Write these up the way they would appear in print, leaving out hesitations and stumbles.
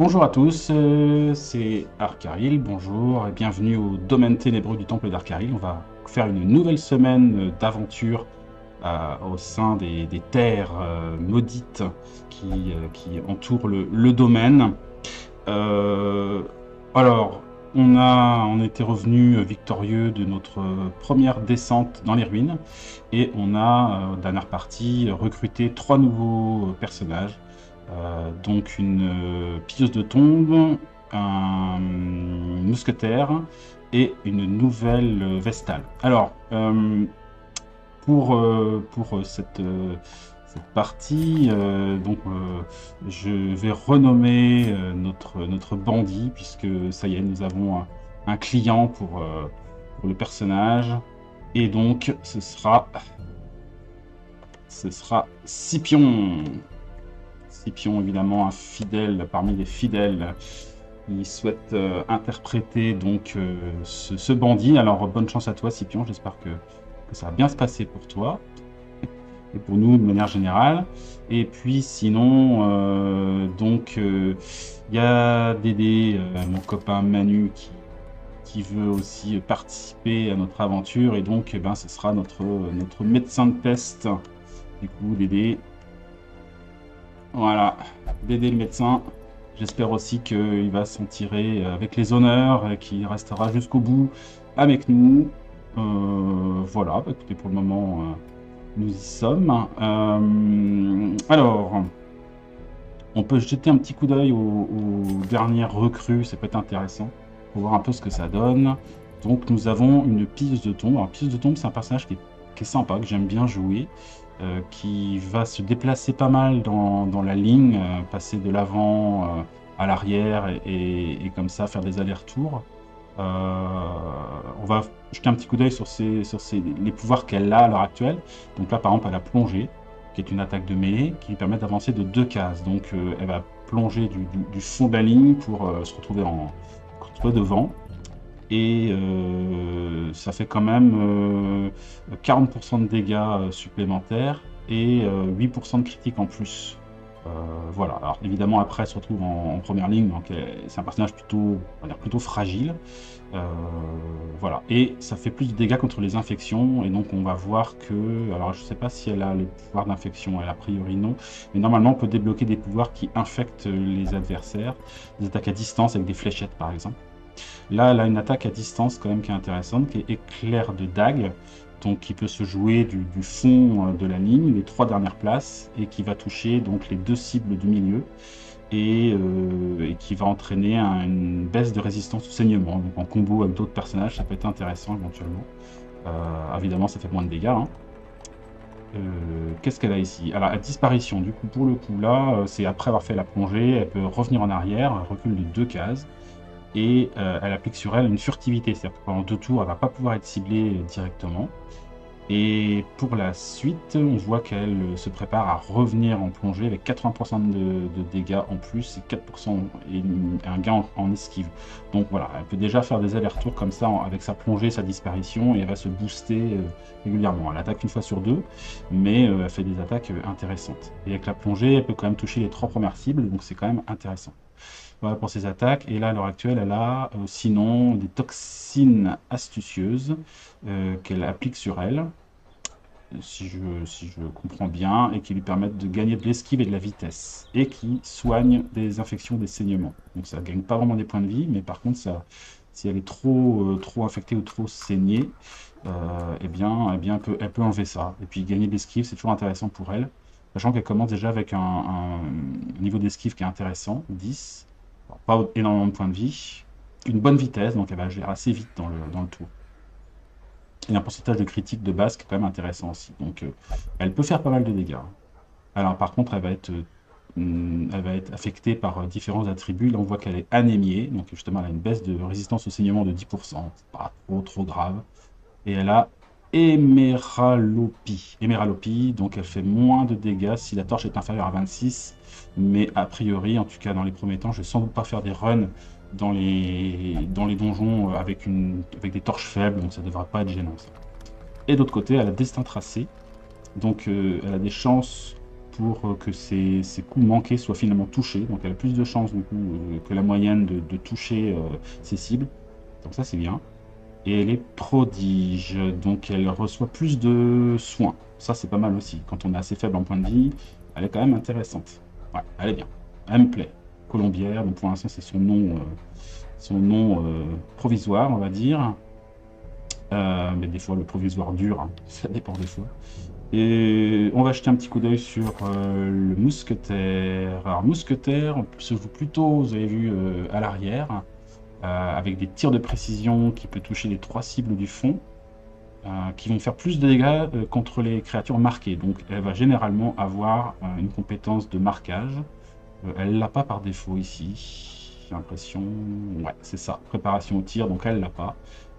Bonjour à tous, c'est Arkaril, bonjour et bienvenue au domaine ténébreux du temple d'Arkaril. On va faire une nouvelle semaine d'aventure au sein des terres maudites qui entourent le domaine. Euh, alors, on était revenu victorieux de notre première descente dans les ruines et on a, dernière partie, recruté 3 nouveaux personnages. Donc une pilleuse de tombe, un mousquetaire et une nouvelle vestale. Alors, pour cette partie, je vais renommer notre bandit, puisque ça y est, nous avons un client pour le personnage. Et donc, ce sera Scipion. Scipion, évidemment, un fidèle parmi les fidèles. Il souhaite interpréter donc ce bandit. Alors, bonne chance à toi, Scipion. J'espère que ça va bien se passer pour toi et pour nous de manière générale. Et puis, sinon, il y a Dédé, mon copain Manu, qui veut aussi participer à notre aventure. Et donc, ce sera notre médecin de peste. Du coup, Dédé. Voilà, Dédé le médecin. J'espère aussi qu'il va s'en tirer avec les honneurs et qu'il restera jusqu'au bout avec nous. Voilà, écoutez, pour le moment, nous y sommes. Alors, on peut jeter un petit coup d'œil aux dernières recrues, ça peut être intéressant pour voir un peu ce que ça donne. Donc, nous avons une pilleuse de tombe. Alors, pilleuse de tombe, c'est un personnage qui est sympa, que j'aime bien jouer. Qui va se déplacer pas mal dans la ligne, passer de l'avant à l'arrière et comme ça faire des allers-retours. On va jeter un petit coup d'œil sur les pouvoirs qu'elle a à l'heure actuelle. Donc là, par exemple, elle a plongé, qui est une attaque de mêlée, qui lui permet d'avancer de 2 cases. Donc elle va plonger du fond de la ligne pour se retrouver devant. Et ça fait quand même 40% de dégâts supplémentaires et 8% de critiques en plus. Voilà. Alors évidemment, après, elle se retrouve en première ligne, donc c'est un personnage plutôt, on va dire, plutôt fragile. Euh, voilà. Et ça fait plus de dégâts contre les infections, et donc on va voir que, alors je sais pas si elle a les pouvoirs d'infection, elle a priori non, mais normalement on peut débloquer des pouvoirs qui infectent les adversaires, des attaques à distance avec des fléchettes par exemple. Là, elle a une attaque à distance quand même qui est intéressante, qui est éclair de dague, donc qui peut se jouer du fond de la ligne, les 3 dernières places, et qui va toucher donc les 2 cibles du milieu, et qui va entraîner une baisse de résistance au saignement. Donc en combo avec d'autres personnages, ça peut être intéressant éventuellement. Évidemment, ça fait moins de dégâts, hein. Qu'est-ce qu'elle a ici? Alors, la disparition, du coup, pour le coup, là, c'est après avoir fait la plongée, elle peut revenir en arrière, elle recule de 2 cases. Et elle applique sur elle une furtivité, c'est-à-dire que pendant 2 tours, elle ne va pas pouvoir être ciblée directement. Et pour la suite, on voit qu'elle se prépare à revenir en plongée avec 80% de dégâts en plus et 4% et un gain en esquive. Donc voilà, elle peut déjà faire des allers-retours comme ça avec sa plongée, sa disparition, et elle va se booster régulièrement. Elle attaque une fois sur 2, mais elle fait des attaques intéressantes. Et avec la plongée, elle peut quand même toucher les 3 premières cibles, donc c'est quand même intéressant. Voilà pour ses attaques. Et là, à l'heure actuelle, elle a sinon des toxines astucieuses qu'elle applique sur elle, si je comprends bien, et qui lui permettent de gagner de l'esquive et de la vitesse, et qui soignent des infections, des saignements. Donc ça ne gagne pas vraiment des points de vie, mais par contre, ça, si elle est trop infectée ou trop saignée, elle peut enlever ça. Et puis gagner de l'esquive, c'est toujours intéressant pour elle, sachant qu'elle commence déjà avec un niveau d'esquive qui est intéressant, 10. Alors, pas énormément de points de vie, une bonne vitesse, donc elle va agir assez vite dans le tour. Et un pourcentage de critique de base qui est quand même intéressant aussi. Donc elle peut faire pas mal de dégâts. Alors par contre, elle va être affectée par différents attributs. Là, on voit qu'elle est anémiée, donc justement, elle a une baisse de résistance au saignement de 10%. C'est pas trop grave. Et elle a Éméralopie. Éméralopie, donc elle fait moins de dégâts si la torche est inférieure à 26. Mais a priori, en tout cas dans les premiers temps, je vais sans doute pas faire des runs dans les donjons avec des torches faibles, donc ça devrait pas être gênant ça. Et d'autre côté, elle a Destin tracé. Donc elle a des chances pour que ses coups manqués soient finalement touchés. Donc elle a plus de chances du coup que la moyenne de toucher ses cibles. Donc ça c'est bien. Et elle est prodige, donc elle reçoit plus de soins. Ça c'est pas mal aussi. Quand on est assez faible en point de vie, elle est quand même intéressante. Ouais, elle est bien. Elle me plaît. Colombière, donc pour l'instant c'est son nom provisoire, on va dire. Mais des fois le provisoire dure, hein. Ça dépend des fois. Et on va jeter un petit coup d'œil sur le mousquetaire. Alors mousquetaire, on se joue plutôt, vous avez vu, à l'arrière, avec des tirs de précision qui peut toucher les 3 cibles du fond, qui vont faire plus de dégâts contre les créatures marquées. Donc elle va généralement avoir une compétence de marquage. Elle l'a pas par défaut ici, j'ai l'impression. Ouais, c'est ça, préparation au tir, donc elle l'a pas.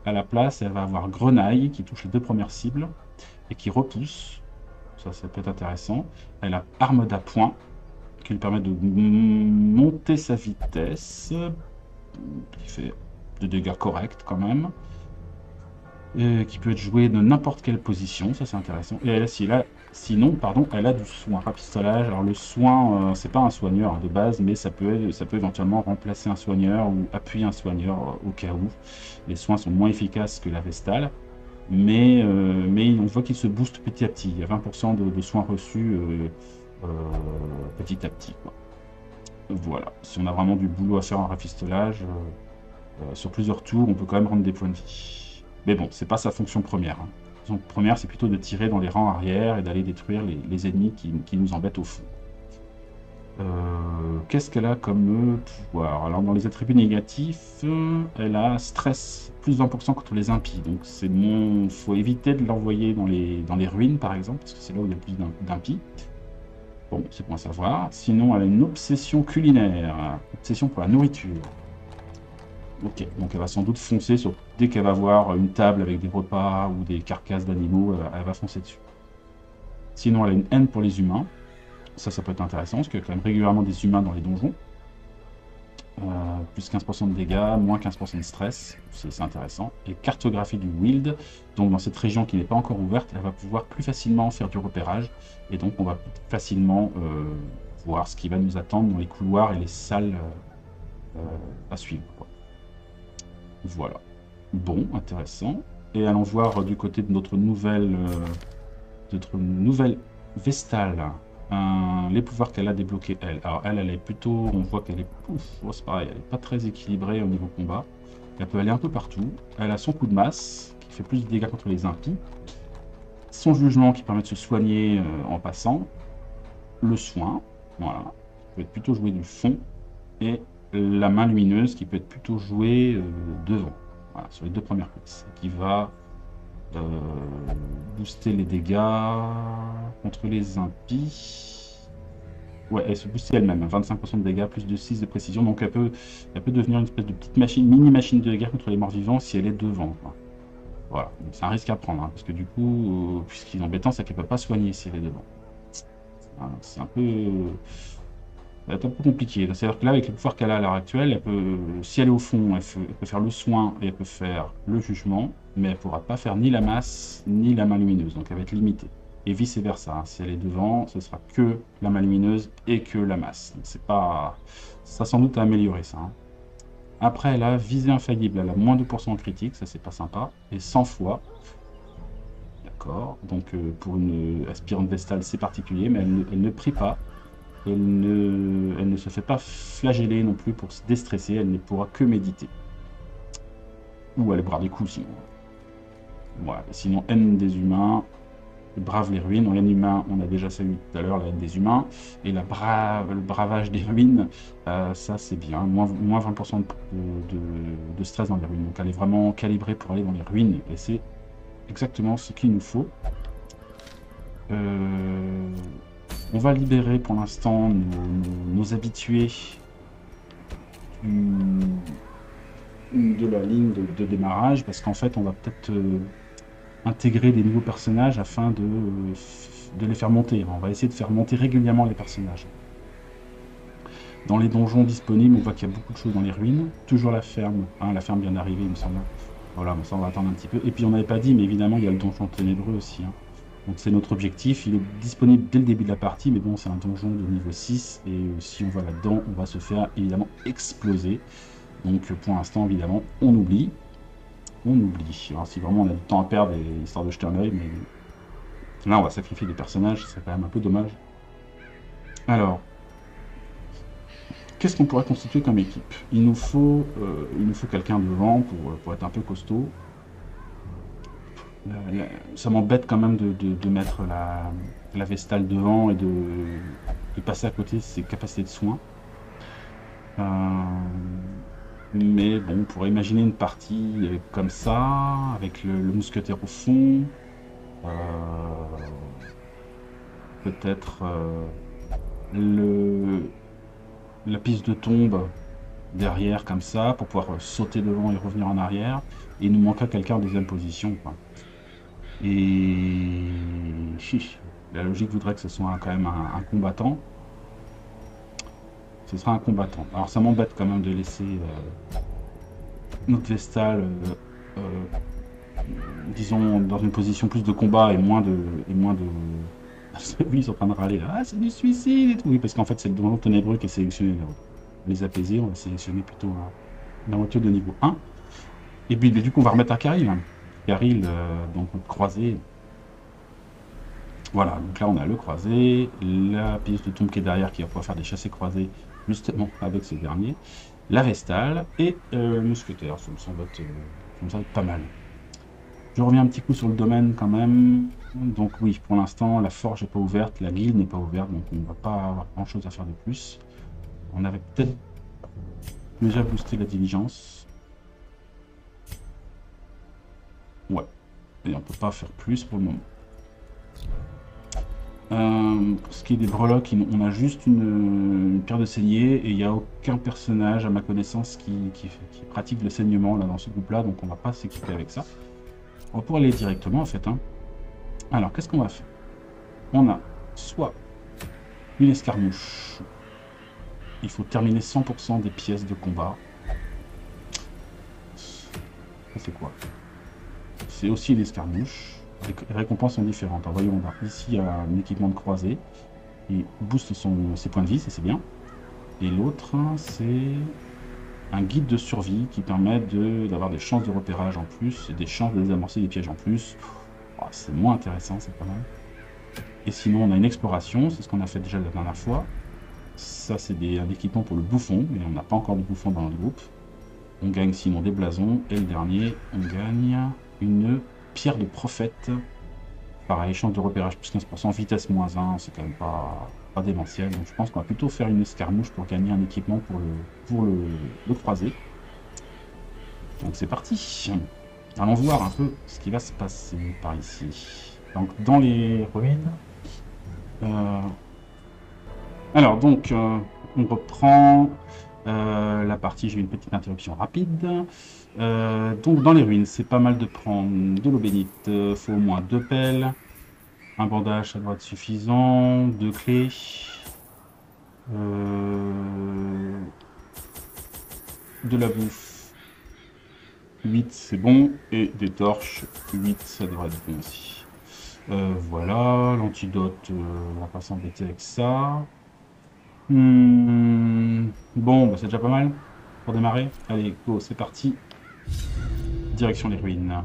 À la place, elle va avoir grenaille qui touche les 2 premières cibles et qui repousse. Ça peut être intéressant. Elle a arme d'appoint qui lui permet de monter sa vitesse, qui fait de dégâts corrects quand même, et qui peut être joué de n'importe quelle position, ça c'est intéressant. Et elle, sinon, pardon, elle a du soin, rafistolage. Alors le soin, c'est pas un soigneur de base, mais ça peut éventuellement remplacer un soigneur ou appuyer un soigneur au cas où. Les soins sont moins efficaces que la Vestale, mais on voit qu'il se booste petit à petit. Il y a 20% de soins reçus petit à petit, quoi. Voilà, si on a vraiment du boulot à faire en rafistolage, sur plusieurs tours, on peut quand même rendre des points de vie. Mais bon, c'est pas sa fonction première, hein. Sa fonction première, c'est plutôt de tirer dans les rangs arrière et d'aller détruire les ennemis qui nous embêtent au fond. Qu'est-ce qu'elle a comme pouvoir? Alors dans les attributs négatifs, elle a stress plus 20% contre les impies. Donc c'est faut éviter de l'envoyer dans les ruines par exemple, parce que c'est là où il y a plus d'impies. Bon, c'est bon à savoir. Sinon, elle a une obsession culinaire, obsession pour la nourriture. Ok, donc elle va sans doute foncer sur dès qu'elle va voir une table avec des repas ou des carcasses d'animaux, elle va foncer dessus. Sinon, elle a une haine pour les humains. Ça peut être intéressant, parce qu'il y a quand même régulièrement des humains dans les donjons. Plus 15% de dégâts, moins 15% de stress, c'est intéressant. Et cartographie du Wild, donc dans cette région qui n'est pas encore ouverte, elle va pouvoir plus facilement faire du repérage, et donc on va facilement voir ce qui va nous attendre dans les couloirs et les salles à suivre, quoi. Voilà. Bon, intéressant. Et allons voir du côté de notre nouvelle Vestale. Les pouvoirs qu'elle a débloqués, elle. Alors elle est plutôt, on voit qu'elle est, c'est pareil, elle n'est pas très équilibrée au niveau combat. Elle peut aller un peu partout. Elle a son coup de masse, qui fait plus de dégâts contre les impies. Son jugement, qui permet de se soigner en passant. Le soin, voilà, qui peut être plutôt joué du fond. Et la main lumineuse, qui peut être plutôt jouée devant, voilà, sur les 2 premières places. Qui va booster les dégâts contre les impies. Ouais, elle se booster elle-même, 25% de dégâts, plus de 6 de précision. Donc elle peut devenir une espèce de petite machine, mini-machine de guerre contre les morts-vivants si elle est devant, quoi. Voilà, c'est un risque à prendre, hein, parce que du coup, puisqu'il est embêtant, c'est qu'elle peut pas soigner si elle est devant. C'est un peu... ça va être un peu compliqué. C'est-à-dire que là, avec les pouvoirs qu'elle a à l'heure actuelle, si elle est au fond, elle peut faire le soin et elle peut faire le jugement, mais elle ne pourra pas faire ni la masse, ni la main lumineuse. Donc elle va être limitée. Et vice-versa, hein. Si elle est devant, ce sera que la main lumineuse et que la masse. Donc c'est pas... ça sans doute à améliorer, ça, hein. Après, elle a visée infaillible. Elle a moins 2% en critique, ça c'est pas sympa. Et 100 fois. D'accord. Donc pour une aspirante vestale, c'est particulier, mais elle ne prie pas. Elle ne se fait pas flageller non plus pour se déstresser, elle ne pourra que méditer. Ou aller boire des coups sinon. Voilà. Sinon, haine des humains, brave les ruines. En haine humain, on a déjà salué tout à l'heure la haine des humains. Et le bravage des ruines, ça c'est bien. Moins 20% de stress dans les ruines. Donc elle est vraiment calibrée pour aller dans les ruines. Et c'est exactement ce qu'il nous faut. On va libérer pour l'instant nos habitués de la ligne de démarrage, parce qu'en fait on va peut-être intégrer des nouveaux personnages afin de les faire monter. On va essayer de faire monter régulièrement les personnages. Dans les donjons disponibles, on voit qu'il y a beaucoup de choses dans les ruines. Toujours la ferme, hein, la ferme vient d'arriver il me semble. Voilà, bon, ça on va attendre un petit peu. Et puis on n'avait pas dit, mais évidemment il y a le donjon ténébreux aussi, hein. Donc c'est notre objectif, il est disponible dès le début de la partie, mais bon c'est un donjon de niveau 6, et si on va là-dedans, on va se faire évidemment exploser. Donc pour l'instant évidemment, on oublie. On oublie. Alors si vraiment on a du temps à perdre, histoire de jeter un oeil, mais là on va sacrifier des personnages, c'est quand même un peu dommage. Alors, qu'est-ce qu'on pourrait constituer comme équipe? Il nous faut quelqu'un devant pour être un peu costaud. Ça m'embête quand même de mettre la Vestale devant et de passer à côté de ses capacités de soins. Mais bon, on pourrait imaginer une partie comme ça, avec le mousquetaire au fond. Peut-être la piste de tombe derrière comme ça, pour pouvoir sauter devant et revenir en arrière. Et il nous manquera quelqu'un en deuxième position, quoi. Et la logique voudrait que ce soit quand même un combattant. Ce sera un combattant. Alors ça m'embête quand même de laisser notre Vestale, disons, dans une position plus de combat et moins de... Oui, ils sont en train de râler là. Ah, c'est du suicide et tout. Oui, parce qu'en fait, c'est le donjon ténébreux qui est sélectionné. Les apaiser, on va sélectionner plutôt la moitié de niveau 1. Et puis, du coup, on va remettre à Caril. Caril, donc notre croisé. Voilà, donc là, on a le croisé, la pièce de tombe qui est derrière qui va pouvoir faire des chassés croisés, justement, avec ce dernier. La Vestale et le mousquetaire. Ça me semble être pas mal. Je reviens un petit coup sur le domaine quand même. Donc oui, pour l'instant, la forge n'est pas ouverte, la guilde n'est pas ouverte, donc on ne va pas avoir grand chose à faire de plus. On avait peut-être déjà boosté la diligence. Ouais, et on peut pas faire plus pour le moment. Pour ce qui est des breloques, on a juste une pierre de saigner et il n'y a aucun personnage à ma connaissance qui pratique le saignement là, dans ce groupe-là, donc on va pas s'équiper avec ça. On va pouvoir aller directement en fait. Alors, qu'est-ce qu'on va faire? On a soit une escarmouche. Il faut terminer 100% des pièces de combat. Ça c'est quoi? C'est aussi une escarmouche. Les récompenses sont différentes. Alors, voyons, ici il y a un équipement de croisée. Il booste ses points de vie, ça c'est bien. Et l'autre, c'est un guide de survie qui permet d'avoir des chances de repérage en plus et des chances de désamorcer des pièges en plus. Oh, c'est moins intéressant, c'est pas mal. Et sinon, on a une exploration, c'est ce qu'on a fait déjà la dernière fois. Ça, c'est un équipement pour le bouffon, mais on n'a pas encore de bouffon dans le groupe. On gagne sinon des blasons. Et le dernier, on gagne une pierre de prophète. Pareil, chance de repérage plus 15%, vitesse moins 1, c'est quand même pas démentiel. Donc je pense qu'on va plutôt faire une escarmouche pour gagner un équipement pour le croisé. Donc c'est parti. Allons voir un peu ce qui va se passer par ici. Donc dans les ruines. Alors donc on reprend la partie. J'ai eu une petite interruption rapide. Donc dans les ruines, c'est pas mal de prendre de l'eau bénite. Faut au moins 2 pelles. Un bandage, ça doit être suffisant. 2 clés. De la bouffe. 8, c'est bon. Et des torches. 8, ça devrait être bon aussi. Voilà. L'antidote, on va pas s'embêter avec ça. Bon, bah, c'est déjà pas mal pour démarrer. Allez, go, c'est parti. Direction les ruines.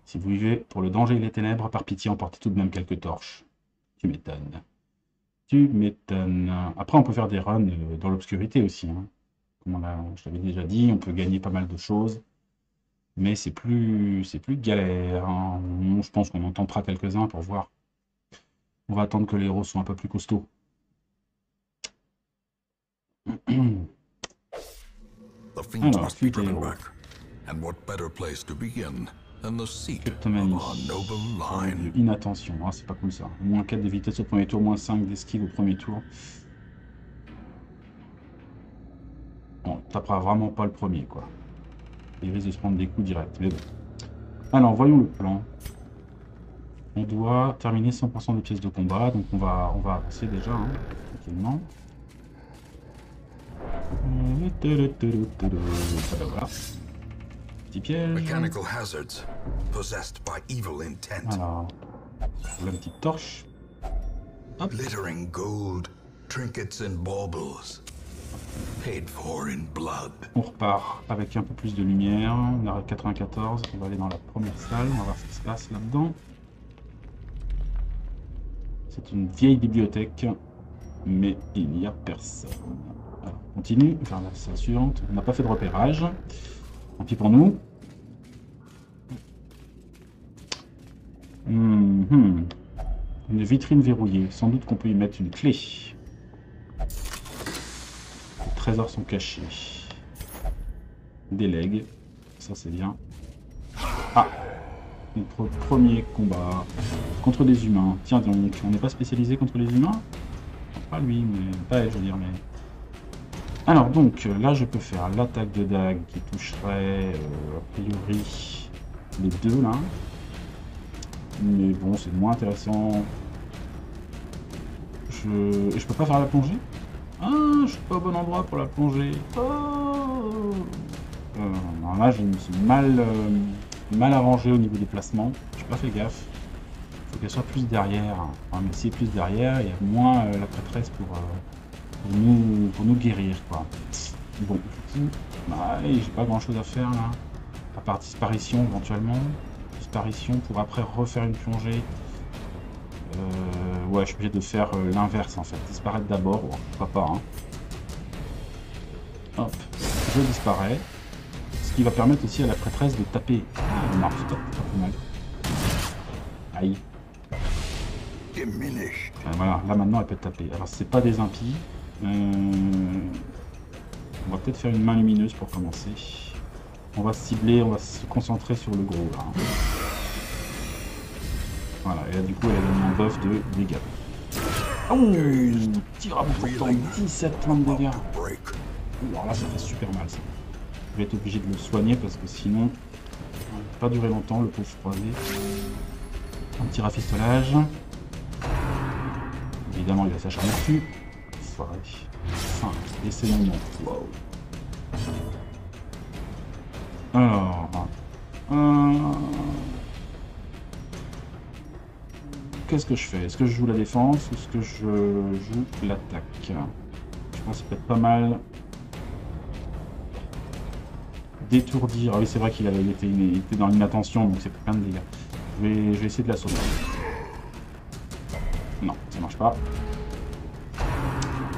Si vous vivez pour le danger et les ténèbres, par pitié, emportez tout de même quelques torches. Tu m'étonnes. Tu m'étonnes. Après, on peut faire des runs dans l'obscurité aussi. Hein. Comme je t'avais déjà dit, on peut gagner pas mal de choses. Mais c'est plus galère. Hein. Je pense qu'on en tentera quelques-uns pour voir. On va attendre que les héros soient un peu plus costauds. Alors, suite à héros. Kleptomanie. Inattention, ah, c'est pas cool ça. Moins 4 de vitesse au premier tour, moins 5 d'esquive au premier tour. Bon, on tapera vraiment pas le premier, quoi. Il risque de se prendre des coups directs, mais bon. Alors, voyons le plan. On doit terminer 100% des pièces de combat, donc on va avancer déjà, hein, tranquillement. Voilà. Petit piège. Alors, La petite torche. Hop. Glittering gold, trinkets and baubles, paid for in blood. On repart avec un peu plus de lumière. On est à 94. On va aller dans la première salle. On va voir ce qui se passe là-dedans. C'est une vieille bibliothèque, mais il n'y a personne. Alors, on continue vers la salle suivante. On n'a pas fait de repérage. Tant pis pour nous. Une vitrine verrouillée. Sans doute qu'on peut y mettre une clé. Les trésors sont cachés. Des legs. Ça, c'est bien. Ah! Notre premier combat contre des humains. Tiens donc, on n'est pas spécialisé contre les humains? Pas lui, mais pas elle, je veux dire, mais... Alors donc, là je peux faire l'attaque de dague qui toucherait, a priori, les deux là. Mais bon, c'est moins intéressant. Je peux pas faire la plongée? Ah, je suis pas au bon endroit pour la plongée. Oh. Alors là, je me suis mal arrangé au niveau des placements. J'ai pas fait gaffe. Il faut qu'elle soit plus derrière. Enfin, mais si elle est plus derrière, il y a moins la prêtresse pour nous guérir, quoi. Bon, j'ai pas grand chose à faire là. À part disparition éventuellement. Disparition pour après refaire une plongée. Ouais, je suis obligé de faire l'inverse en fait. Disparaître d'abord, pourquoi pas. Hein. Hop, je disparais. Ce qui va permettre aussi à la prêtresse de taper. Non, stop, pas plus mal. Aïe. Voilà, là maintenant elle peut taper. Alors c'est pas des impies. On va peut-être faire une main lumineuse pour commencer. On va cibler, on va se concentrer sur le gros là. Voilà, et là du coup elle a donné un buff de dégâts. Oh, tir à bout portant, 17 points de dégâts. Alors là ça fait super mal ça. Je vais être obligé de le soigner parce que sinon, ça va pas durer longtemps le pauvre croisé. Un petit rafistolage. Évidemment il va s'acharner dessus. Foiré. Enfin, et c'est mon nom. Wow. Alors... qu'est-ce que je fais? Est-ce que je joue la défense ou est-ce que je joue l'attaque? Je pense que c'est peut-être pas mal d'étourdir. Ah oui, c'est vrai qu'il était dans l'inattention, donc c'est plein de dégâts. Je vais essayer de la sauver. Non, ça marche pas.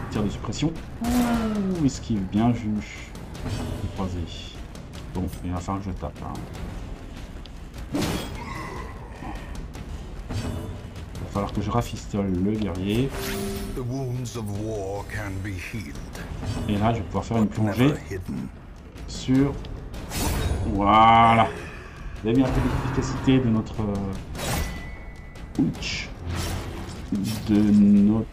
Tir de suppression. Ouh, esquive, bien vu. Croisé. Bon, il va falloir que je tape. Hein. Il va falloir que je rafistole le guerrier. Et là, je vais pouvoir faire une plongée sur... Voilà. Vous avez bien un peu d'efficacité de notre... Ouch. De notre...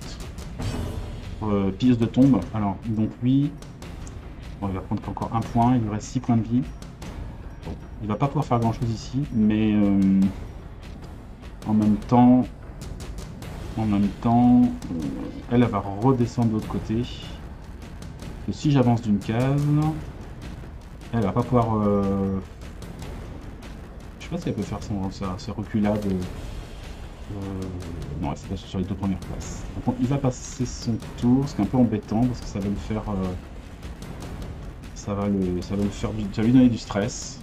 piste de tombe. Alors, donc lui... Bon, il va prendre encore un point, il lui reste 6 points de vie. Bon, il va pas pouvoir faire grand chose ici, mais en même temps, elle va redescendre de l'autre côté. Et si j'avance d'une case, elle va pas pouvoir... je sais pas si elle peut faire sa reculade. Non, c'est pas sur les deux premières places. Donc, il va passer son tour, ce qui est un peu embêtant parce que ça va le faire... ça va lui donner du stress,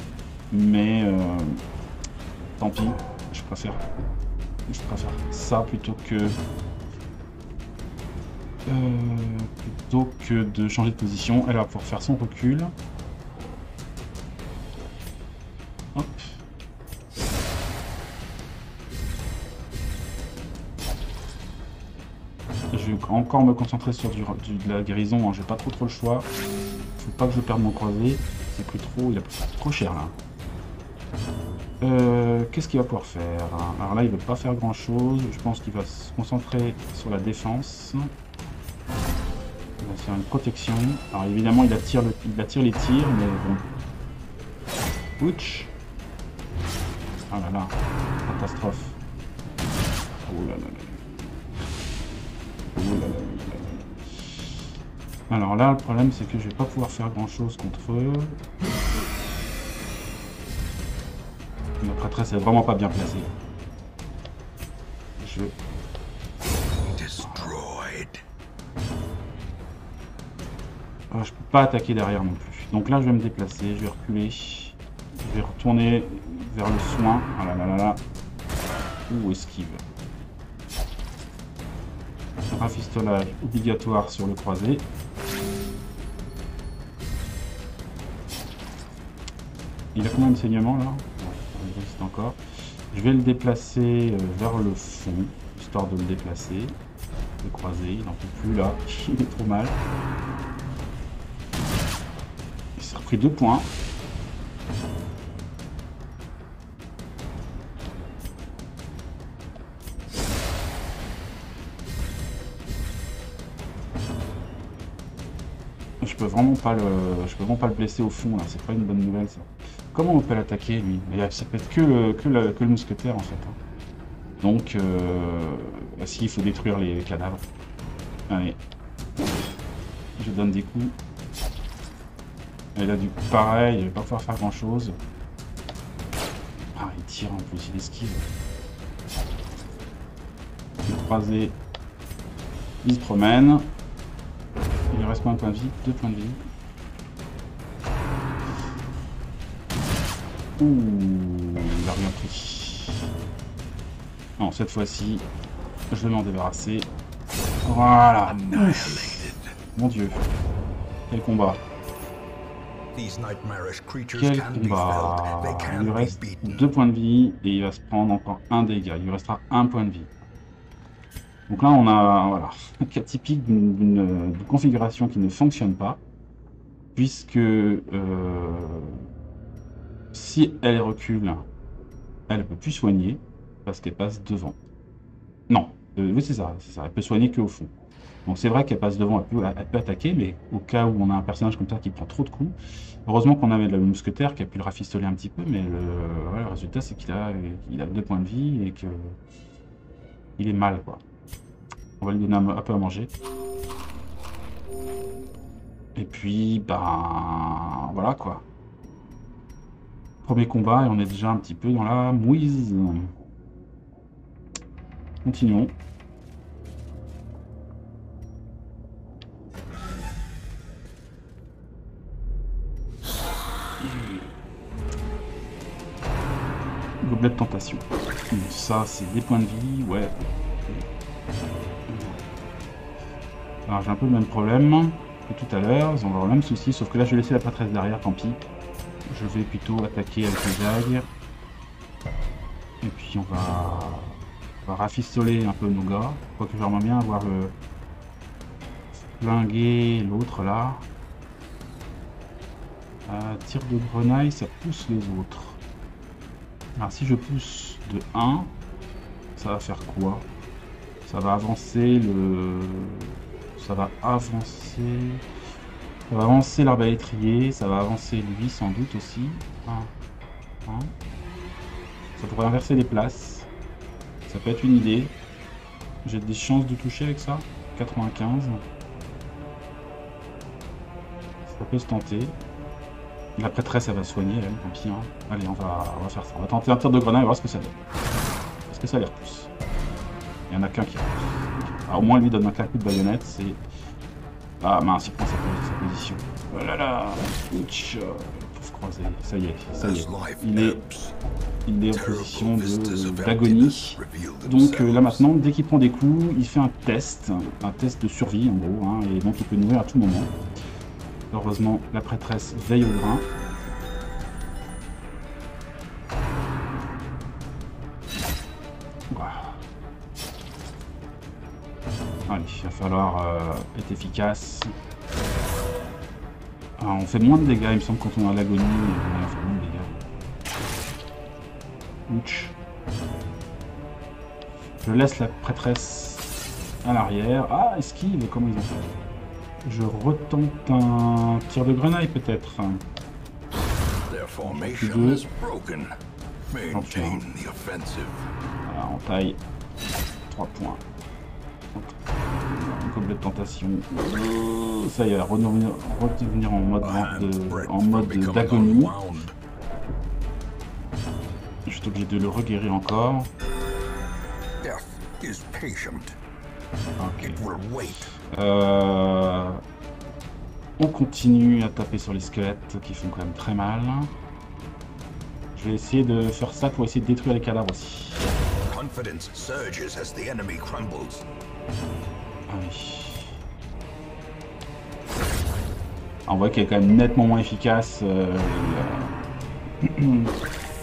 mais tant pis, je préfère ça plutôt que de changer de position. Elle va pouvoir faire son recul. Hop. Je vais encore me concentrer sur de la guérison, hein. J'ai pas trop le choix. Faut pas que je perde mon croisé, c'est plus trop, il a trop cher là. Qu'est-ce qu'il va pouvoir faire? Alors là il veut pas faire grand chose, je pense qu'il va se concentrer sur la défense. Il va faire une protection. Alors évidemment il attire les tirs, mais bon. Ouch. Ah là là, catastrophe. Oh là là là. Oh là là là là. Alors là, le problème, c'est que je vais pas pouvoir faire grand-chose contre eux. La prêtresse est vraiment pas bien placée. feu. Ah, je peux pas attaquer derrière non plus. Donc là, je vais me déplacer, je vais reculer. Je vais retourner vers le soin. Ah là là là là. Ou esquive. Rafistolage obligatoire sur le croisé. Il a combien de saignements là? Il résiste encore. Je vais le déplacer vers le fond, histoire de le déplacer. Le croisé, il n'en peut plus là. Il est trop mal. Il s'est repris 2 points. Je peux vraiment pas le blesser au fond là, c'est pas une bonne nouvelle ça. Comment on peut l'attaquer lui? Ça peut être que le mousquetaire en fait. Hein. Donc si, il faut détruire les cadavres. Allez. Je donne des coups. Et là du coup pareil, je vais pas pouvoir faire grand chose. Ah il tire en plus, il esquive. Le croisé. Il se promène. Il reste pas un point de vie, 2 points de vie. Ouh, il a rien pris. Non, cette fois-ci, je vais m'en débarrasser. Voilà. Mon Dieu. Quel combat. Quel combat. Il lui reste 2 points de vie et il va se prendre encore un dégât. Il lui restera 1 point de vie. Donc là, on a voilà, un cas typique d'une configuration qui ne fonctionne pas, puisque si elle recule, elle ne peut plus soigner, parce qu'elle passe devant. Non, oui c'est ça, elle peut soigner qu'au fond. Donc c'est vrai qu'elle passe devant, elle peut attaquer, mais au cas où on a un personnage comme ça qui prend trop de coups, heureusement qu'on avait le mousquetaire qui a pu le rafistoler un petit peu, mais le résultat c'est qu'il a 2 points de vie et que il est mal quoi. On va lui donner un peu à manger. Et puis, ben, voilà quoi. Premier combat et on est déjà un petit peu dans la mouise. Continuons. Gobelet de tentation. Ça, c'est des points de vie, ouais. Alors j'ai un peu le même problème que tout à l'heure, ils ont le même souci, sauf que là je vais laisser la prêtresse derrière, tant pis. Je vais plutôt attaquer avec les dagues. Et puis on va rafistoler un peu nos gars. Quoique j'aimerais bien avoir le flinguer l'autre là. Tir de grenaille, ça pousse les autres. Alors si je pousse de 1, ça va faire quoi? Ça va avancer le... Ça va avancer l'arbalétrier, ça va avancer lui sans doute aussi. Ça pourrait inverser les places. Ça peut être une idée. J'ai des chances de toucher avec ça. 95. Ça peut se tenter. La prêtresse elle va soigner, elle, tant pis. Hein. Allez, on va faire ça. On va tenter un tir de grenade et voir ce que ça donne. Est-ce que ça les repousse? Il n'y en a qu'un qui repousse. Alors, au moins lui donne un coup de baïonnette, c'est... Ah mince, il prend sa position. Oh là là, ouch, pauvre croisé, ça y est. Il est en position d'agonie. Donc là maintenant, dès qu'il prend des coups, il fait un test de survie en gros, hein, et donc il peut mourir à tout moment. Heureusement, la prêtresse veille au grain. Allez, il va falloir être efficace. Alors, on fait moins de dégâts, il me semble, quand on a l'agonie, on va faire moins de dégâts. Ouch. Je laisse la prêtresse à l'arrière. Ah, esquive, comment ils ont fait? Je retente un tir de grenaille, peut-être. Deux. J'en fais un. Voilà, en taille. 3 points. Gobelet de tentation. Ça y est, redevenir en mode d'agonie. Je suis obligé de le reguérir encore. is patient. Ok. It will wait. On continue à taper sur les squelettes qui font quand même très mal. Je vais essayer de faire ça pour essayer de détruire les cadavres aussi. Confidence surges as the enemy crumbles. Allez. On voit qu'elle est quand même nettement moins efficace.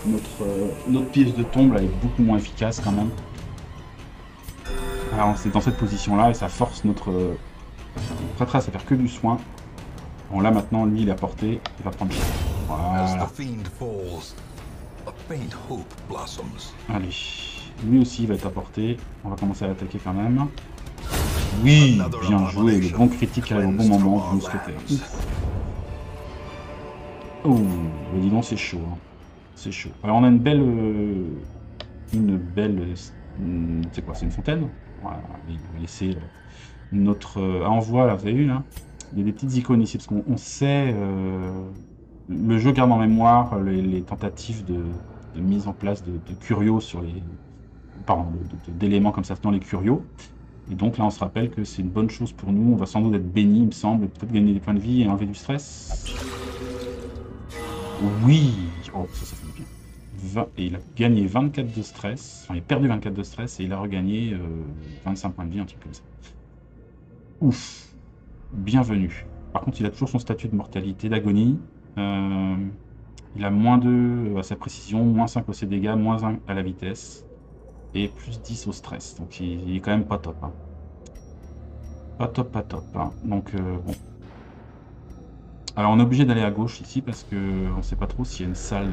Notre pièce de tombe là, est beaucoup moins efficace quand même. Alors c'est dans cette position là et ça force notre prêtresse à faire que du soin. Bon là maintenant lui il a porté, il va prendre cher. As Voilà. the fiend falls, a faint hope blossoms. Allez. Lui aussi il va être à portée. On va commencer à l'attaquer quand même. Oui, bien joué, le bon critique arrive au bon moment du mousquetaire. Oh, dis donc c'est chaud. Hein. C'est chaud. Alors on a une belle... c'est quoi, c'est une fontaine. Voilà, il va laisser notre envoi là, vous avez vu là. Il y a des petites icônes ici parce qu'on sait... le jeu garde en mémoire les tentatives de mise en place de curios sur les... Pardon, d'éléments comme ça dans les curios. Et donc là on se rappelle que c'est une bonne chose pour nous. On va sans doute être béni, il me semble, peut-être gagner des points de vie et enlever du stress. Oui, oh, ça fait bien. Et il a gagné 24 de stress, enfin il a perdu 24 de stress et il a regagné 25 points de vie, un truc comme ça. Ouf, bienvenue. Par contre il a toujours son statut de mortalité, d'agonie. Il a moins 2 à sa précision, moins 5 à ses dégâts, moins 1 à la vitesse et plus 10 au stress. Donc il est quand même pas top. Hein. Pas top, pas top. Hein. Donc bon. Alors on est obligé d'aller à gauche ici parce que on sait pas trop s'il y a une salle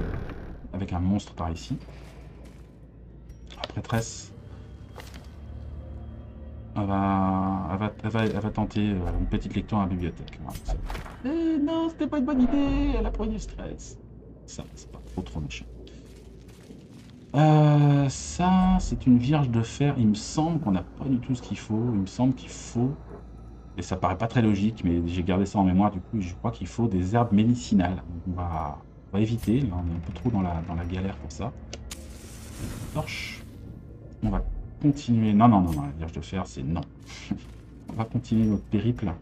avec un monstre par ici. La prêtresse elle va tenter une petite lecture à la bibliothèque. Non, c'était pas une bonne idée, elle a pris du stress. Ça, c'est pas trop méchant. Ça, c'est une vierge de fer. Il me semble qu'on n'a pas du tout ce qu'il faut. Il me semble qu'il faut... Et ça paraît pas très logique, mais j'ai gardé ça en mémoire, du coup, je crois qu'il faut des herbes médicinales. Donc on va éviter, là, on est un peu trop dans la galère pour ça. Torche. On va continuer... Non, la Vierge de Fer, c'est non. On va continuer notre périple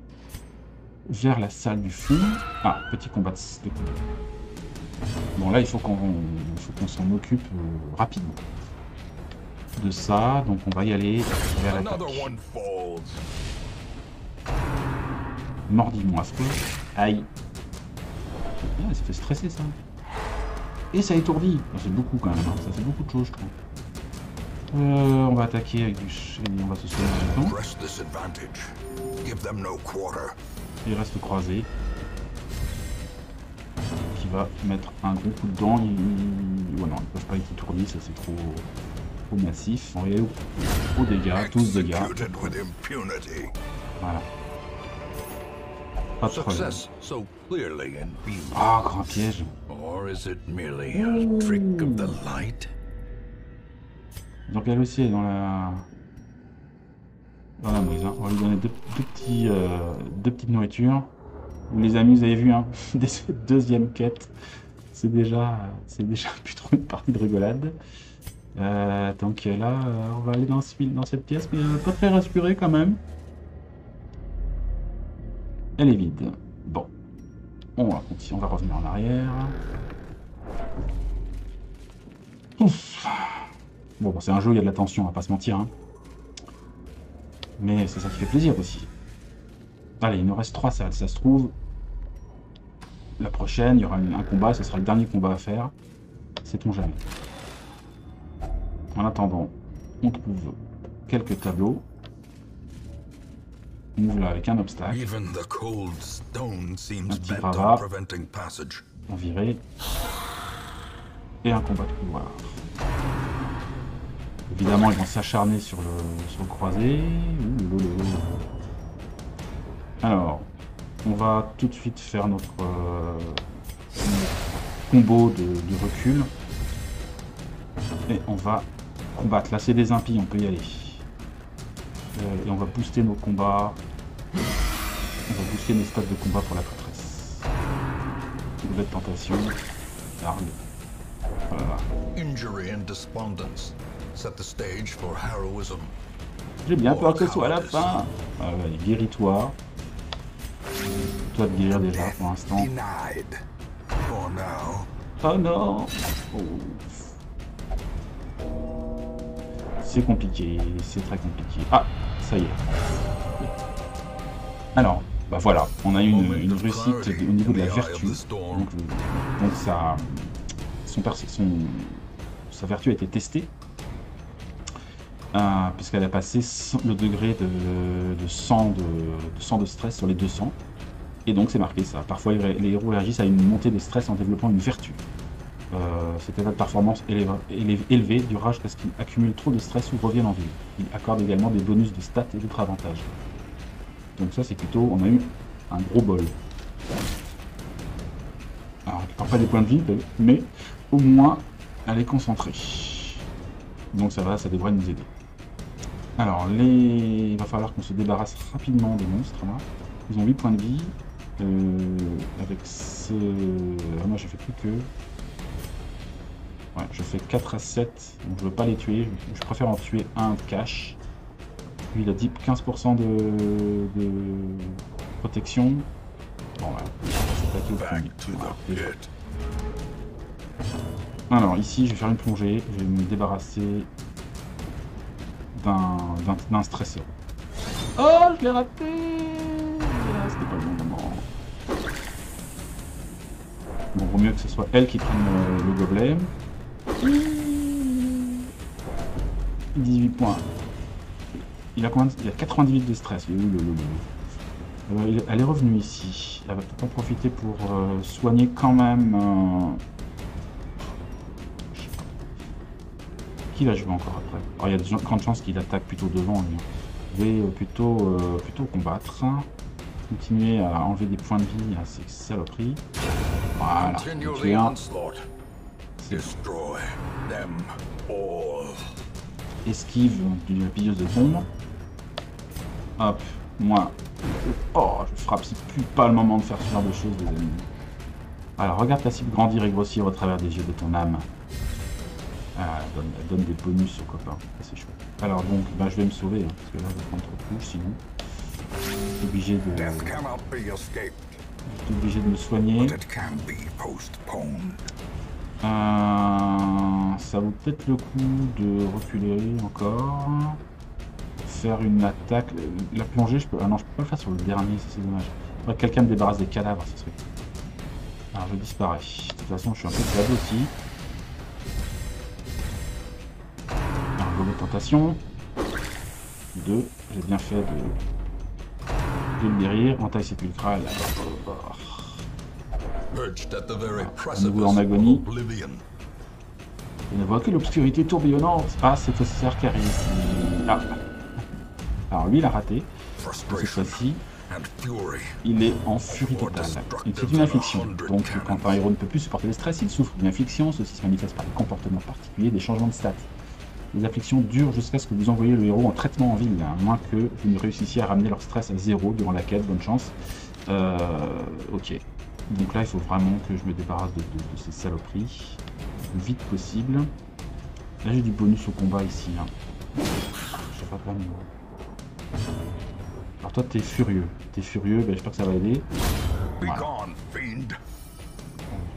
vers la salle du fond. Ah, petit combat de... Bon, là, il faut qu'on s'en occupe rapidement. De ça, donc on va y aller vers l'attaque. Mordis-moi, aïe. Ah, ça fait stresser ça. Et ça étourdit. C'est beaucoup quand même, hein. Ça fait beaucoup de choses je trouve. On va attaquer avec du... On va se soigner en même temps. Il reste croisé. Qui va mettre un gros coup de dent. Ouais, non, ils peuvent pas être étourdis, ça c'est trop massif. On va y aller aux dégâts, tous dégâts. Voilà. Pas de problème. Ah, grand piège. Donc elle aussi est dans la mouise. Hein. On va lui donner deux petites nourritures. Les amis, vous avez vu, hein, cette deuxième quête, c'est déjà plus trop une partie de rigolade. Donc là, on va aller dans cette pièce, mais pas très rassuré quand même. Elle est vide. Bon, on va revenir en arrière. Ouf. Bon, c'est un jeu, il y a de la tension, on va pas se mentir. Hein. Mais c'est ça qui fait plaisir aussi. Allez, il nous reste 3 salles, ça se trouve. La prochaine, il y aura un combat, ce sera le dernier combat à faire. Sait-on jamais. En attendant, on trouve quelques tableaux. On ouvre là avec un obstacle. Un petit gravat. On virait. Et un combat de couloir. Évidemment, ils vont s'acharner sur le croisé. Alors, on va tout de suite faire notre combo de recul. Et on va combattre. Là, c'est des impies, on peut y aller. Et on va booster nos combats. On va booster nos stats de combat pour la prêtresse. Nouvelle tentation. Largue. Voilà. Injury and despondence. set the stage for heroism. J'ai bien peur que ce soit la fin. Ah, allez, guéris-toi. Toi de guérir déjà pour l'instant. Denied. For now. Oh non. Oh. C'est compliqué, c'est très compliqué. Ah, ça y est. Alors, bah voilà, on a eu une réussite au niveau de la vertu. Donc ça, sa vertu a été testée. Puisqu'elle a passé le degré de 100 de stress sur les 200. Et donc c'est marqué ça. Parfois les héros réagissent à une montée de stress en développant une vertu. Cet état de performance élevé durera jusqu'à ce qu'ils accumulent trop de stress ou reviennent en ville. Il accorde également des bonus de stats et d'autres avantages. Donc ça c'est plutôt, on a eu un gros bol. Alors elle ne pas des points de vie, mais au moins elle est concentrée. Donc ça va, ça devrait nous aider. Alors il va falloir qu'on se débarrasse rapidement des monstres là. Ils ont 8 points de vie. Avec ce... moi j'ai fait plus que... Ouais, je fais 4 à 7, donc je veux pas les tuer, je préfère en tuer un cash. Lui il a 15% de protection. Bon voilà, on va s'attaquer au premier. Alors ici je vais faire une plongée, je vais me débarrasser d'un stresseur. Oh, je l'ai raté! C'était pas le bon moment. Bon, vaut mieux que ce soit elle qui prenne le gobelet. 18 points. Il a combien? Il a 98 de stress. Elle est revenue ici. Elle va peut-être en profiter pour soigner quand même. Je sais pas. Qui va jouer encore après? Alors, il y a de grandes chances qu'il attaque plutôt devant. Je vais plutôt combattre. Continuer à enlever des points de vie à ces saloperies. Voilà. Tuer un. Esquive d'une pilleuse de tombe. Hop, moi. Oh, je frappe, c'est plus pas le moment de faire ce genre de choses, les amis. Alors, regarde ta cible grandir et grossir au travers des yeux de ton âme. Ah, elle donne des bonus aux copains, c'est chouette. Alors donc, ben, je vais me sauver, hein, parce que là, je vais prendre trop de couches, sinon. Je suis obligé de me soigner. Ça vaut peut-être le coup de reculer encore. Faire une attaque. La plongée, je peux. Ah non, je peux pas le faire sur le dernier, c'est dommage. Faudrait que quelqu'un me débarrasse des cadavres, ce serait. Alors je disparais. De toute façon, je suis un peu faible aussi. Un volet de tentation. 2. J'ai bien fait de le guérir. Entaille sépulcrale. À nouveau en agonie. Il ne voit que l'obscurité tourbillonnante. Ah, c'est Faussaire qui arrive. Ah. Alors lui, il a raté. Cette fois-ci, il est en furie totale. C'est une affliction. Donc, quand un héros ne peut plus supporter le stress, il souffre d'une affliction. Ceci se manifeste par des comportements particuliers, des changements de stats. Les afflictions durent jusqu'à ce que vous envoyiez le héros en traitement en ville, à moins que vous ne réussissiez à ramener leur stress à 0 durant la quête. Bonne chance. Ok. Donc là, il faut vraiment que je me débarrasse de ces saloperies le vite possible. Là, j'ai du bonus au combat ici. Hein. Je sais pas comment. Alors toi, t'es furieux. Ben, j'espère que ça va aider. Voilà. Je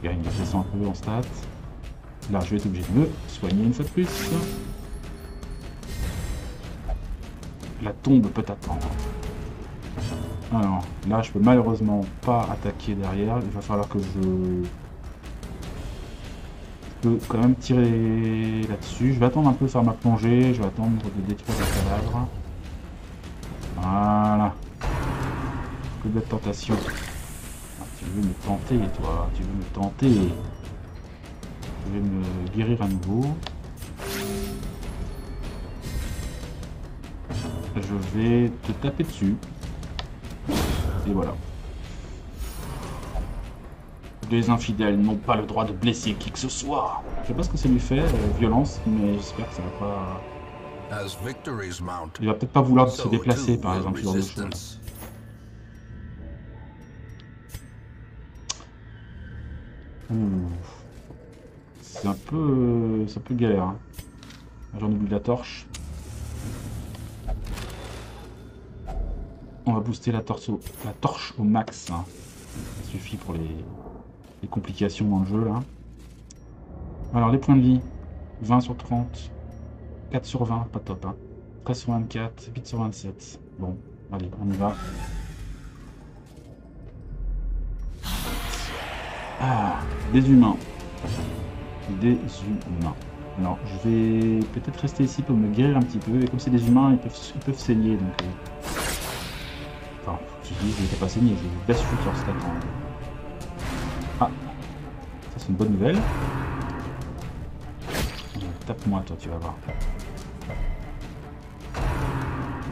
gagne, il descend un peu en stats. Là, je vais être obligé de me soigner une fois de plus. La tombe peut attendre. Alors, là, je peux malheureusement pas attaquer derrière. Il va falloir que je peux quand même tirer là-dessus. Je vais attendre un peu, faire ma plongée. Je vais attendre de détruire le cadavre. Voilà. Que de tentation. Ah, tu veux me tenter, toi. Tu veux me tenter. Je vais me guérir à nouveau. Je vais te taper dessus. Et voilà. Les infidèles n'ont pas le droit de blesser qui que ce soit. Je sais pas ce que ça lui fait, violence, mais j'espère que ça va pas... Il va peut-être pas vouloir se déplacer, par exemple, ce genre de choses. C'est un peu galère. Hein. J'en oublie la torche. On va booster la torche au max. Hein. Ça suffit pour les complications dans le jeu là. Alors les points de vie. 20 sur 30. 4 sur 20, pas top. Hein. 13 sur 24, 8 sur 27. Bon, allez, on y va. Ah, des humains. Des humains. Alors, je vais peut-être rester ici pour me guérir un petit peu. Et comme c'est des humains, ils peuvent saigner. Donc, enfin, je dis, je vais pas saigner, je baisse foutre leur stat. Ah, ça c'est une bonne nouvelle. Tape-moi, toi, tu vas voir.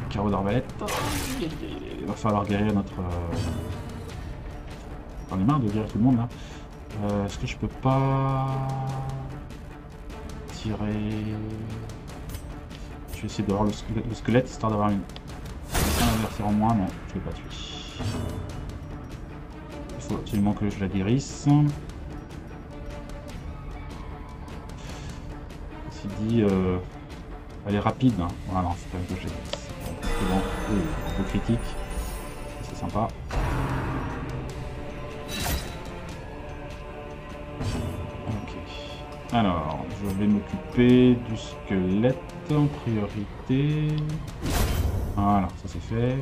Carreau d'arbalète. Il va falloir guérir notre... J'en ai marre de guérir tout le monde là. Est-ce que je peux pas tirer... Je vais essayer d'avoir le squelette histoire d'avoir un adversaire en moins. Non, je vais pas tuer. Il faut absolument que je la guérisse. Ceci dit, elle est rapide. Hein. Voilà, non, c'est pas que je guérisse. C'est bon. Un peu critique. C'est sympa. Alors, je vais m'occuper du squelette en priorité. Voilà, ça c'est fait.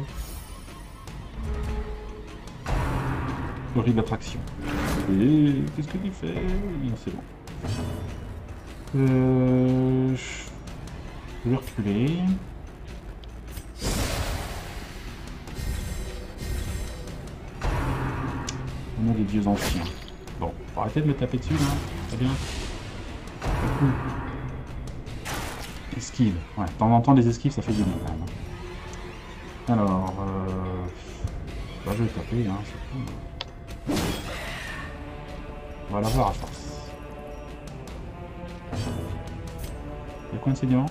Horrible attraction. Et qu'est-ce que tu fais? Non, c'est bon. Je vais reculer. On a des vieux anciens. Bon, faut arrêter de me taper dessus là. Très bien. Esquive. Ouais, de temps en temps, les esquives, ça fait du bien quand même. Alors, bah, je vais taper, hein, c'est tout. On va l'avoir à force. Il y a combien de sédiments?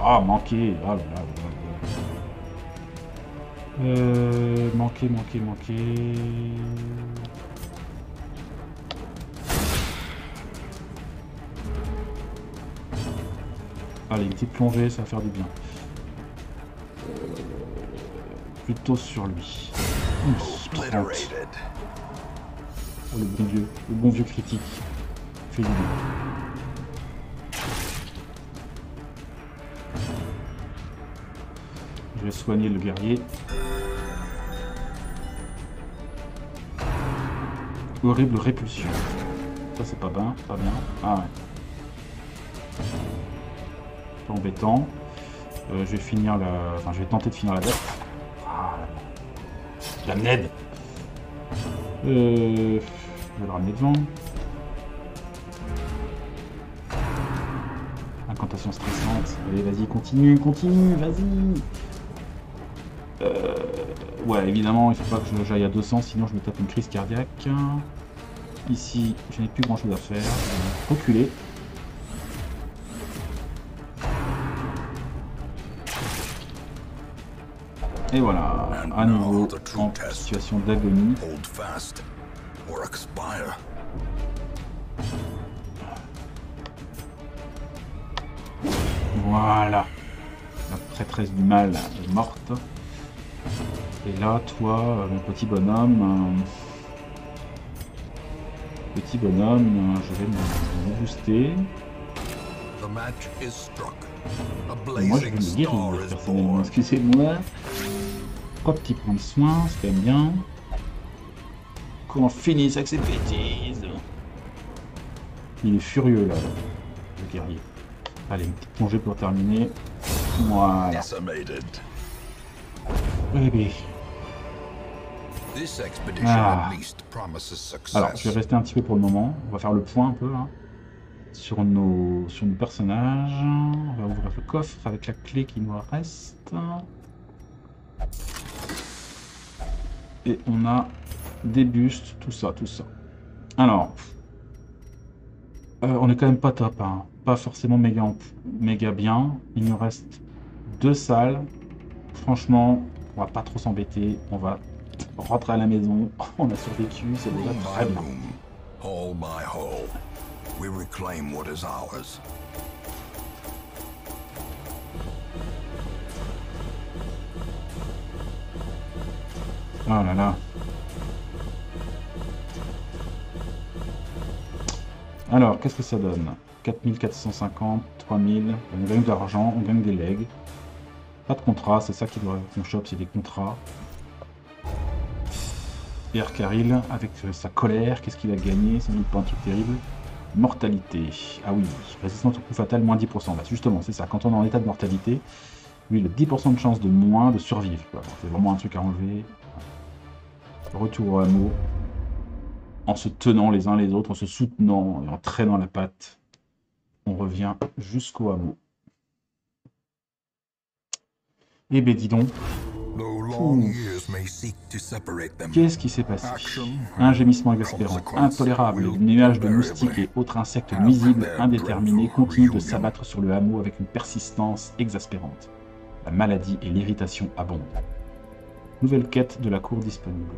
Ah, manqué. Ah là là. Manqué. Allez, une petite plongée, ça va faire du bien. Plutôt sur lui. 30. Oh, le bon vieux critique. Fait du bien. Je vais soigner le guerrier. Horrible répulsion. Ça c'est pas bien, pas bien. Ah ouais. Embêtant. Je vais finir la... Enfin, je vais tenter de finir la bête. Ah, la Ned. Je vais le ramener devant. Incantation stressante. Allez, vas-y, continue, vas-y. Ouais, évidemment, il faut pas que j'aille à 200, sinon je me tape une crise cardiaque. Ici, je n'ai plus grand-chose à faire. Je vais reculer. Et voilà, à nouveau en situation d'agonie. Voilà, la prêtresse du mal est morte. Et là, toi, mon petit bonhomme, je vais me booster. Moi, je vais me guérir personnellement, excusez-moi. 3 petits points de soin, c'est quand même bien. Qu'on finisse avec ces bêtises. Il est furieux là, le guerrier. Allez, une petite plongée pour terminer. Voilà. Bébé. Ah. Alors, je vais rester un petit peu pour le moment. On va faire le point un peu là. Sur nos personnages. On va ouvrir le coffre avec la clé qui nous reste. Et on a des bustes, tout ça. Alors, on est quand même pas top, hein. Pas forcément méga bien. Il nous reste 2 salles. Franchement, on va pas trop s'embêter. On va rentrer à la maison. On a survécu, c'est déjà très bien. We reclaim what is ours. Oh là là. Alors, qu'est-ce que ça donne? 4450, 3000. On gagne de l'argent, on gagne des legs. Pas de contrat, c'est ça qu'on chope, c'est des contrats. Et Arkaril, avec sa colère, qu'est-ce qu'il a gagné? Sans doute pas un truc terrible. Mortalité. Ah oui, résistance au coup fatal, moins 10%. Bah justement, c'est ça. Quand on est en état de mortalité, lui, il a 10% de chance de moins de survivre. C'est vraiment un truc à enlever. Retour au hameau. En se tenant les uns les autres, en se soutenant et en traînant la patte. On revient jusqu'au hameau. Eh ben dis donc. Qu'est-ce qui s'est passé? Un gémissement exaspérant, intolérable, le nuage de moustiques et autres insectes nuisibles indéterminés continuent de s'abattre sur le hameau avec une persistance exaspérante. La maladie et l'irritation abondent. Nouvelle quête de la cour disponible.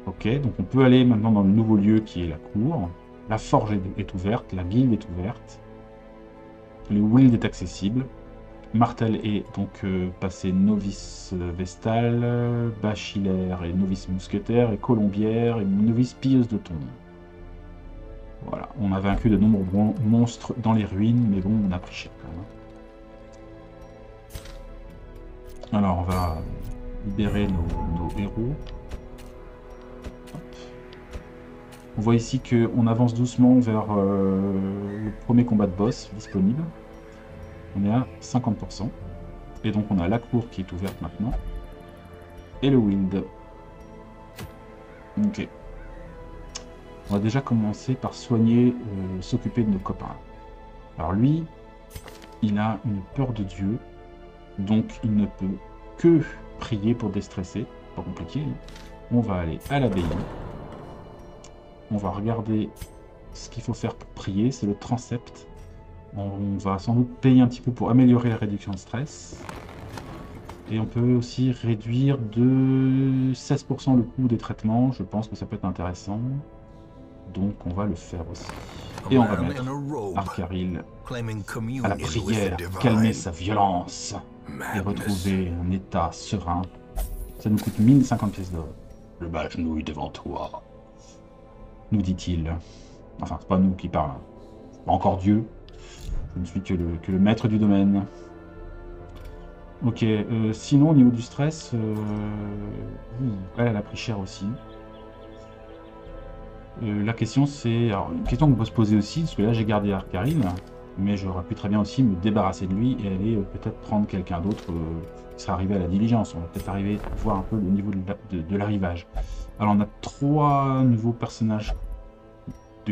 Ok, donc on peut aller maintenant dans le nouveau lieu qui est la cour. La forge est ouverte, la guilde est ouverte. Le wild est accessible. Martel est donc passé novice vestal, bachilaire et novice mousquetaire, et colombière et novice pilleuse de tombes. Voilà, on a vaincu de nombreux monstres dans les ruines, mais bon, on a pris cher quand même. Alors, on va libérer nos héros. Hop. On voit ici qu'on avance doucement vers le premier combat de boss disponible. On est à 50%. Et donc on a la cour qui est ouverte maintenant. Et le wild. Ok. On va déjà commencer par soigner, s'occuper de nos copains. Alors lui, il a une peur de Dieu. Donc il ne peut que prier pour déstresser. Pas compliqué. Hein. On va aller à l'abbaye. On va regarder ce qu'il faut faire pour prier. C'est le transept. On va sans doute payer un petit peu pour améliorer la réduction de stress. Et on peut aussi réduire de 16% le coût des traitements. Je pense que ça peut être intéressant. Donc on va le faire aussi. Et on va mettre Arkaril à la prière, calmer sa violence et retrouver un état serein. Ça nous coûte 1050 pièces d'or. Je m'agenouille devant toi, nous dit-il. Enfin, c'est pas nous qui parlons. C'est pas encore Dieu. Je ne suis que le maître du domaine. Ok, sinon au niveau du stress, elle a pris cher aussi. La question c'est... Alors, une question qu'on peut se poser aussi, parce que là j'ai gardé Arkaril, mais j'aurais pu très bien aussi me débarrasser de lui et aller peut-être prendre quelqu'un d'autre qui serait arrivé à la diligence. On va peut-être arriver à voir un peu le niveau de l'arrivage. Alors on a 3 nouveaux personnages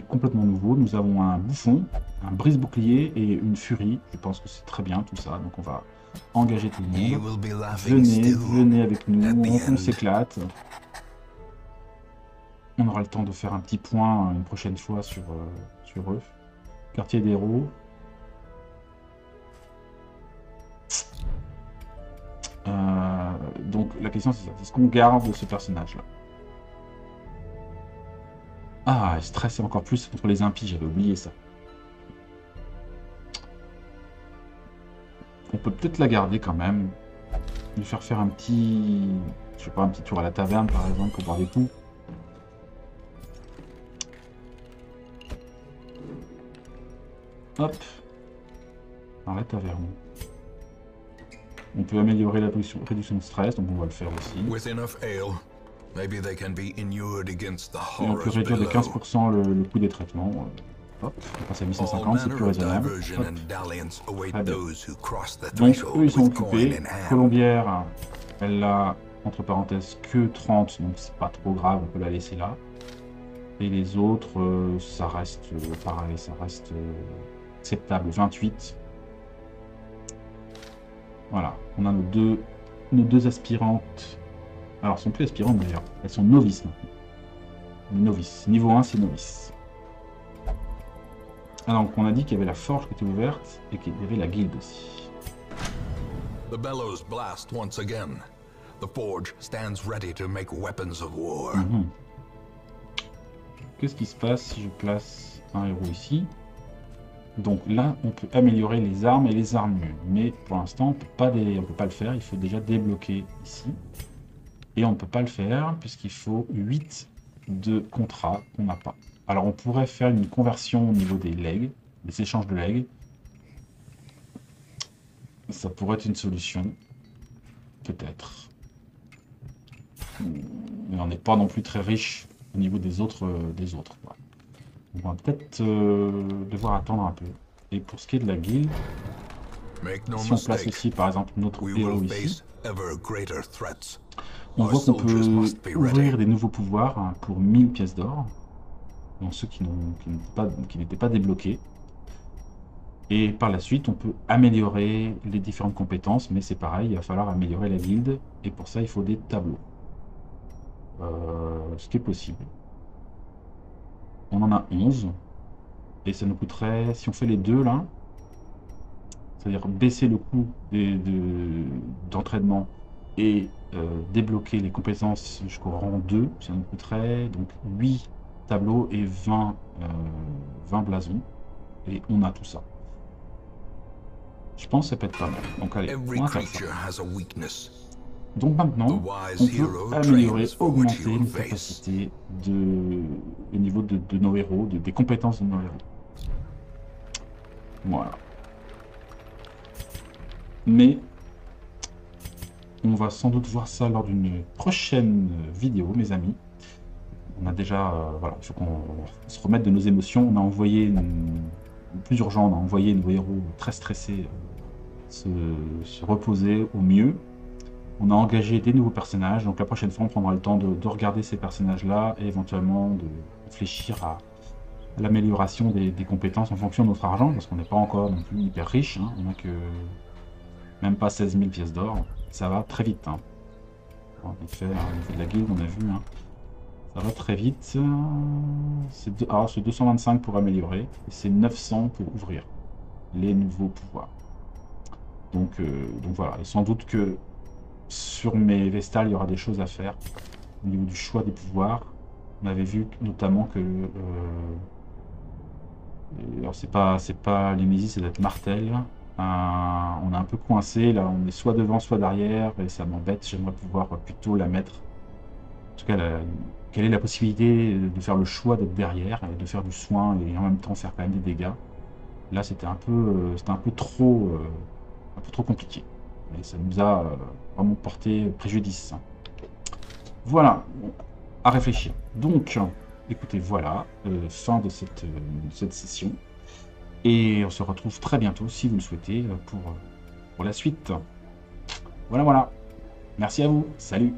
complètement nouveaux. Nous avons un bouffon, un brise-bouclier et une furie. Je pense que c'est très bien tout ça, donc on va engager tout le monde. Venez avec nous, on s'éclate. On aura le temps de faire un petit point une prochaine fois sur eux. Quartier des héros. Donc la question c'est ça, est-ce qu'on garde ce personnage-là? Ah, stresser encore plus contre les impies, j'avais oublié ça. On peut peut-être la garder quand même. Lui faire un petit... Je sais pas, un petit tour à la taverne par exemple pour boire des coups. Hop. Dans la taverne. On peut améliorer la réduction de stress, donc on va le faire aussi. Et on peut réduire de 15% le coût des traitements. Hop, on passe à 850, c'est plus raisonnable. Donc eux ils sont occupés. Colombière, elle a entre parenthèses que 30, donc c'est pas trop grave, on peut la laisser là. Et les autres, ça reste pareil, ça reste acceptable, 28. Voilà, on a nos deux aspirantes. Alors, elles sont plus aspirantes d'ailleurs, elles sont novices maintenant. Novices, niveau 1 c'est novice. Alors, on a dit qu'il y avait la forge qui était ouverte et qu'il y avait la guilde aussi. The bellows blast once again. The forge stands ready to make weapons of war. Qu'est-ce qui se passe si je place un héros ici? Donc là, on peut améliorer les armes et les armures. Mais pour l'instant, on peut pas le faire. Il faut déjà débloquer ici. Et on ne peut pas le faire puisqu'il faut 8 de contrats qu'on n'a pas. Alors on pourrait faire une conversion au niveau des legs, des échanges de legs. Ça pourrait être une solution. Peut-être. Mais on n'est pas non plus très riche au niveau des autres. Quoi. On va peut-être devoir attendre un peu. Et pour ce qui est de la guilde, si on place aussi par exemple notre héros ici, on voit qu'on peut ouvrir des nouveaux pouvoirs hein, pour 1000 pièces d'or. Donc ceux qui n'étaient pas débloqués. Et par la suite, on peut améliorer les différentes compétences, mais c'est pareil, il va falloir améliorer la guilde, et pour ça, il faut des tableaux. Ce qui est possible. On en a 11, et ça nous coûterait, si on fait les deux là, c'est-à-dire baisser le coût d'entraînement et débloquer les compétences jusqu'au rang 2, ça nous coûterait donc 8 tableaux et 20 blasons, et on a tout ça. Je pense que ça peut être pas mal. Donc allez, on va faire ça. Donc maintenant, on peut améliorer, augmenter nos capacités au niveau de nos héros, des compétences de nos héros. Voilà. Mais on va sans doute voir ça lors d'une prochaine vidéo, mes amis. On a déjà, voilà, il faut qu'on se remette de nos émotions. On a envoyé, plus urgent, on a envoyé nos héros très stressés se reposer au mieux. On a engagé des nouveaux personnages, donc la prochaine fois on prendra le temps de regarder ces personnages-là et éventuellement de réfléchir à l'amélioration des compétences en fonction de notre argent, parce qu'on n'est pas encore non plus hyper riche, hein. On n'a que même pas 16 000 pièces d'or, ça va très vite. Hein. En effet, au niveau de la guilde, on a vu, hein. Ça va très vite. C'est 225 pour améliorer, et c'est 900 pour ouvrir les nouveaux pouvoirs. Donc voilà, et sans doute que sur mes Vestales, il y aura des choses à faire au niveau du choix des pouvoirs. On avait vu notamment que alors c'est pas Nemesis, c'est d'être Martel. On est un peu coincé là, on est soit devant soit derrière et ça m'embête. J'aimerais pouvoir plutôt la mettre. En tout cas, quelle est la possibilité de faire le choix d'être derrière et de faire du soin et en même temps faire quand même des dégâts. Là, c'était un peu trop compliqué. Et ça nous a vraiment porté préjudice. Voilà, à réfléchir. Donc, écoutez, voilà, fin de cette session. Et on se retrouve très bientôt, si vous le souhaitez, pour la suite. Voilà, voilà. Merci à vous. Salut.